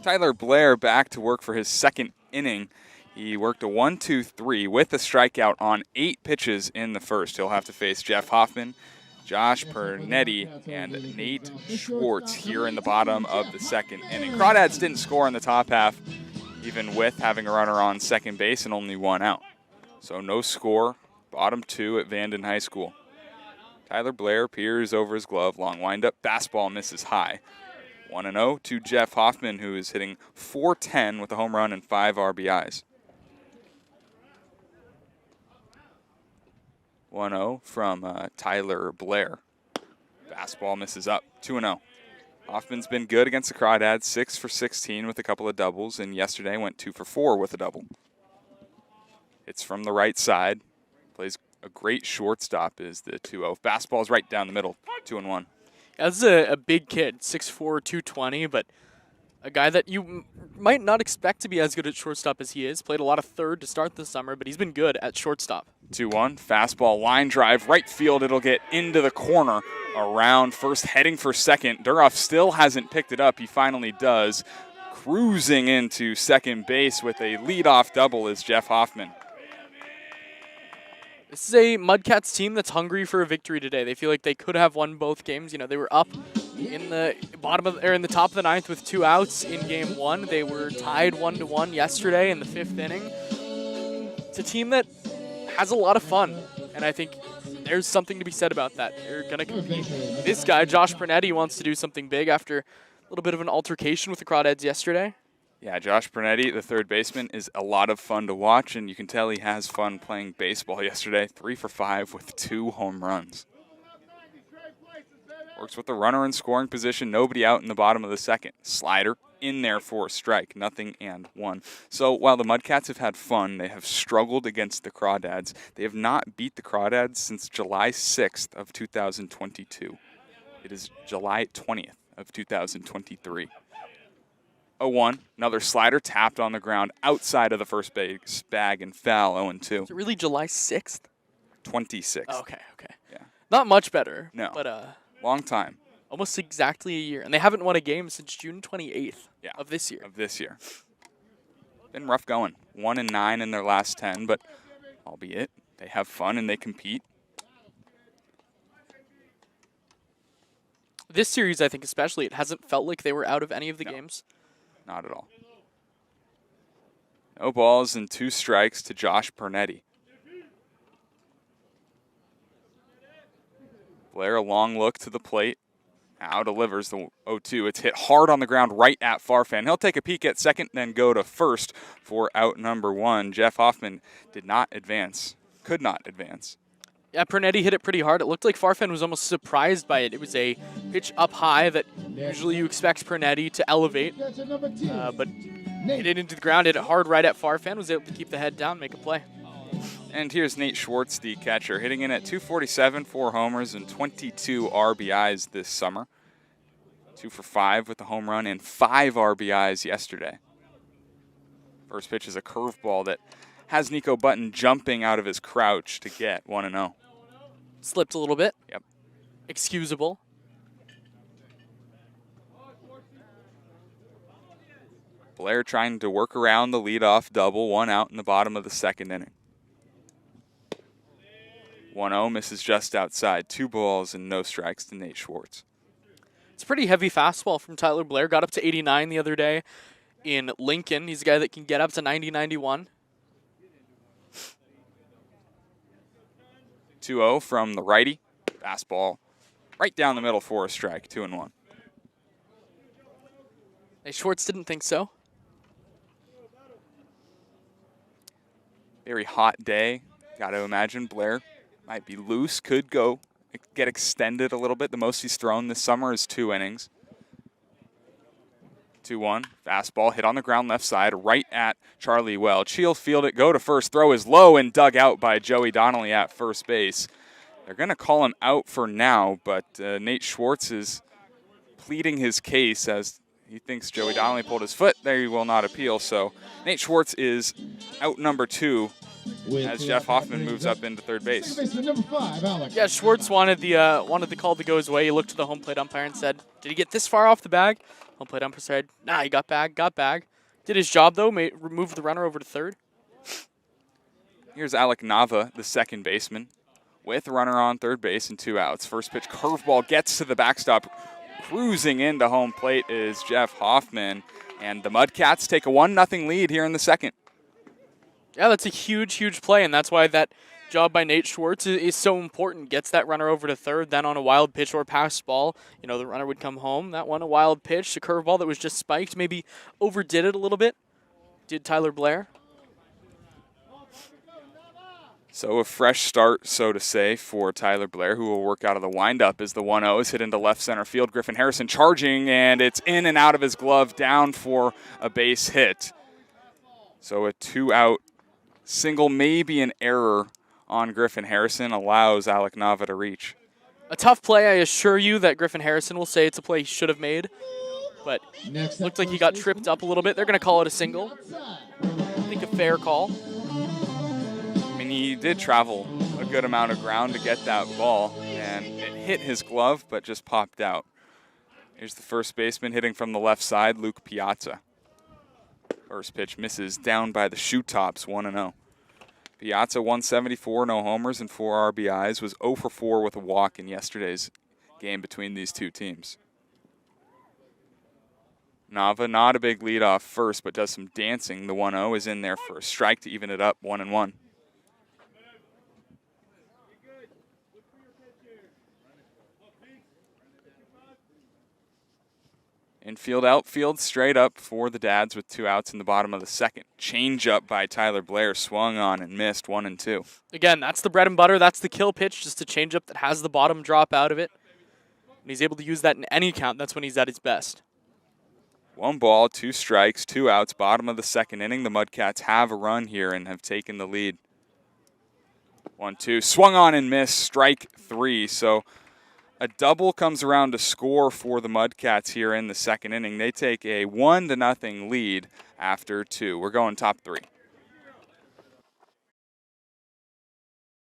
Tyler Blair back to work for his second inning. He worked a 1-2-3 with a strikeout on 8 pitches in the first. He'll have to face Jeff Hoffman, Josh Pernetti, and Nate Schwartz here in the bottom of the second inning. Crawdads didn't score in the top half, even with having a runner on second base and only 1 out. So no score, bottom 2 at Vanden High School. Tyler Blair peers over his glove, long windup, fastball misses high. 1-0 to Jeff Hoffman, who is hitting .410 with a home run and 5 RBIs. 1-0 from Tyler Blair. Fastball misses up, 2-0. Hoffman's been good against the Crawdads, 6 for 16 with a couple of doubles, and yesterday went 2 for 4 with a double. It's from the right side. Plays a great shortstop is the 2-0. Fastball's right down the middle, 2-1. Yeah, this is a big kid, 6'4", 220, but a guy that you might not expect to be as good at shortstop as he is. Played a lot of third to start the summer, but he's been good at shortstop. 2-1, fastball, line drive, right field. It'll get into the corner, around first, heading for second. Duroff still hasn't picked it up. He finally does. Cruising into second base with a leadoff double is Jeff Hoffman. This is a Mudcats team that's hungry for a victory today. They feel like they could have won both games. You know, they were up in the in the top of the ninth with 2 outs in game 1. They were tied 1-1 yesterday in the 5th inning. It's a team that has a lot of fun, and I think there's something to be said about that. They're going to compete. This guy, Josh Pernetti, wants to do something big after a little bit of an altercation with the Crawdads yesterday. Yeah, Josh Pernetti, the third baseman, is a lot of fun to watch, and you can tell he has fun playing baseball yesterday. 3 for 5 with 2 home runs. Works with the runner in scoring position, nobody out in the bottom of the second. Slider in there for a strike, 0-1. So while the Mudcats have had fun, they have struggled against the Crawdads. They have not beat the Crawdads since July 6th of 2022. It is July 20th of 2023. 0-1, another slider tapped on the ground outside of the first base bag and foul, 0-2. Is it really July 6th? 26th. Oh, okay. Yeah. Not much better. No. But long time. Almost exactly a year. And they haven't won a game since June 28th of this year. Been rough going. 1-9 in their last 10, but albeit they have fun and they compete. This series, I think especially, it hasn't felt like they were out of any of the games. Not at all. No balls and 2 strikes to Josh Pernetti. Blair, a long look to the plate. Now delivers the 0-2. It's hit hard on the ground right at Farfan. He'll take a peek at second, then go to first for out number 1. Jeff Hoffman did not advance, could not advance. Yeah, Pernetti hit it pretty hard. It looked like Farfan was almost surprised by it. It was a pitch up high that usually you expect Pernetti to elevate, but hit it into the ground, hit it hard right at Farfan, was able to keep the head down, make a play. And here's Nate Schwartz, the catcher, hitting in at .247, 4 homers, and 22 RBIs this summer. 2 for 5 with a home run and 5 RBIs yesterday. First pitch is a curveball that has Nico Button jumping out of his crouch to get 1-0. Slipped a little bit. Yep. Excusable. Blair trying to work around the leadoff double, 1 out in the bottom of the second inning. 1-0 misses just outside. 2 balls and no strikes to Nate Schwartz. It's a pretty heavy fastball from Tyler Blair. Got up to 89 the other day in Lincoln. He's a guy that can get up to 90, 91. 2-0 from the righty. Fastball right down the middle for a strike, 2-1. Hey, Schwartz didn't think so. Very hot day. Got to imagine Blair might be loose, could go get extended a little bit. The most he's thrown this summer is 2 innings. 2-1, fastball hit on the ground left side, right at Charlie Welch. He'll field it, go to first, throw is low and dug out by Joey Donnelly at first base. They're going to call him out for now, but Nate Schwartz is pleading his case as he thinks Joey Donnelly pulled his foot. They will not appeal, so Nate Schwartz is out number 2 as Jeff Hoffman moves up into third base. Yeah, Schwartz wanted the call to go his way. He looked to the home plate umpire and said, did he get this far off the bag? Home plate umpire said, nah, he got bag. Did his job, though, removed the runner over to third. Here's Alec Nava, the second baseman, with a runner on third base and 2 outs. First pitch curveball gets to the backstop. Cruising into home plate is Jeff Hoffman, and the Mudcats take a 1-0 lead here in the second. Yeah, that's a huge play, and that's why that job by Nate Schwartz is so important. Gets that runner over to third, then on a wild pitch or pass ball, the runner would come home. That one, a wild pitch, a curveball that was just spiked, maybe overdid it a little bit. Did Tyler Blair. So a fresh start, so to say, for Tyler Blair, who will work out of the windup as the 1-0 is hit into left center field. Griffin Harrison charging, and it's in and out of his glove, down for a base hit. So a 2-out single, maybe an error on Griffin Harrison, allows Alec Nava to reach. A tough play, I assure you, that Griffin Harrison will say it's a play he should have made. But looked like he got tripped up a little bit. They're going to call it a single. I think a fair call. I mean, he did travel a good amount of ground to get that ball, and it hit his glove, but just popped out. Here's the first baseman hitting from the left side, Luke Piazza. First pitch misses down by the shoe tops, 1-0. Piazza 174, no homers and 4 RBIs, was 0 for 4 with a walk in yesterday's game between these two teams. Nava, not a big lead off first, but does some dancing. The 1-0 is in there for a strike to even it up, 1-1. Infield, outfield, straight up for the Dads with 2 outs in the bottom of the second. Change up by Tyler Blair, swung on and missed, 1-2. Again, that's the bread and butter. That's the kill pitch, just a change up that has the bottom drop out of it. And he's able to use that in any count. That's when he's at his best. 1 ball, 2 strikes, 2 outs, bottom of the second inning. The Mudcats have a run here and have taken the lead. 1-2, swung on and missed, strike 3. So a double comes around to score for the Mudcats here in the second inning. They take a 1-0 lead after 2. We're going top 3.